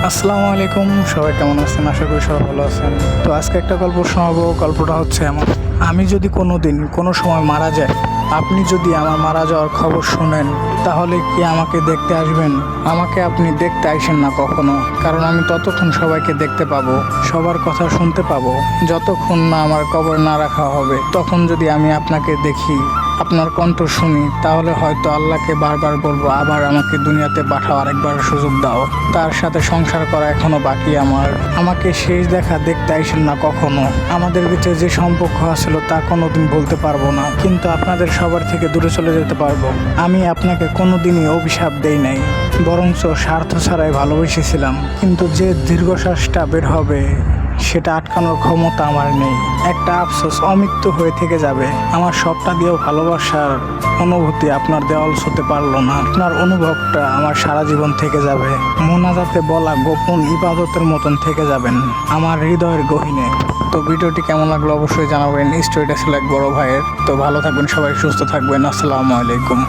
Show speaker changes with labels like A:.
A: আসসালামু আলাইকুম, সবাই কেমন আছেন? আশা করি সবাই ভালো আছেন। তো আজকে একটা গল্প শোনাবো। গল্পটা হচ্ছে এমন: আমি যদি কোনো দিন কোনো সময় মারা যাই, আপনি যদি আমার মারা যাওয়ার খবর শুনেন, তাহলে কি আমাকে দেখতে আসবেন? আমাকে আপনি দেখতে আইসেন না কখনো, কারণ আমি ততক্ষণ সবাইকে দেখতে পাবো, সবার কথা শুনতে পাবো, যতক্ষণ না আমার কবর না রাখা হবে। তখন যদি আমি আপনাকে দেখি, আপনার কণ্ঠ শুনি, তাহলে হয়তো আল্লাহকে বারবার বলবো, আবার আমাকে দুনিয়াতে পাঠাও, আরেকবার সুযোগ দাও। তার সাথে সংসার করা এখনো বাকি আমার। আমাকে শেষ দেখা দেখতে আইসেন না কখনো। আমাদের ভিতরে যে সম্পর্ক আছিল তা কোনোদিন বলতে পারবো না, কিন্তু আপনাদের সবার থেকে দূরে চলে যেতে পারবো। আমি আপনাকে কোনোদিনই অভিশাপ দেই নাই, বরঞ্চ স্বার্থ ছাড়াই ভালোবেসেছিলাম। কিন্তু যে দীর্ঘশ্বাসটা বের হবে, সেটা আটকানোর ক্ষমতা আমার নেই। একটা আফসোস অমৃত্যু হয়ে থেকে যাবে। আমার সবটা দিয়েও ভালোবাসার অনুভূতি আপনার দেওয়াল ছুঁতে পারলো না। আপনার অনুভবটা আমার সারা জীবন থেকে যাবে। মোনাজাতে বলা গোপন ইবাদতের মতন থেকে যাবেন আমার হৃদয়ের গহীনে। তো ভিডিওটি কেমন লাগলো অবশ্যই জানাবেন। স্টোরিটা ছিল এক বড় ভাইয়ের। তো ভালো থাকবেন সবাই, সুস্থ থাকবেন। আসসালামু আলাইকুম।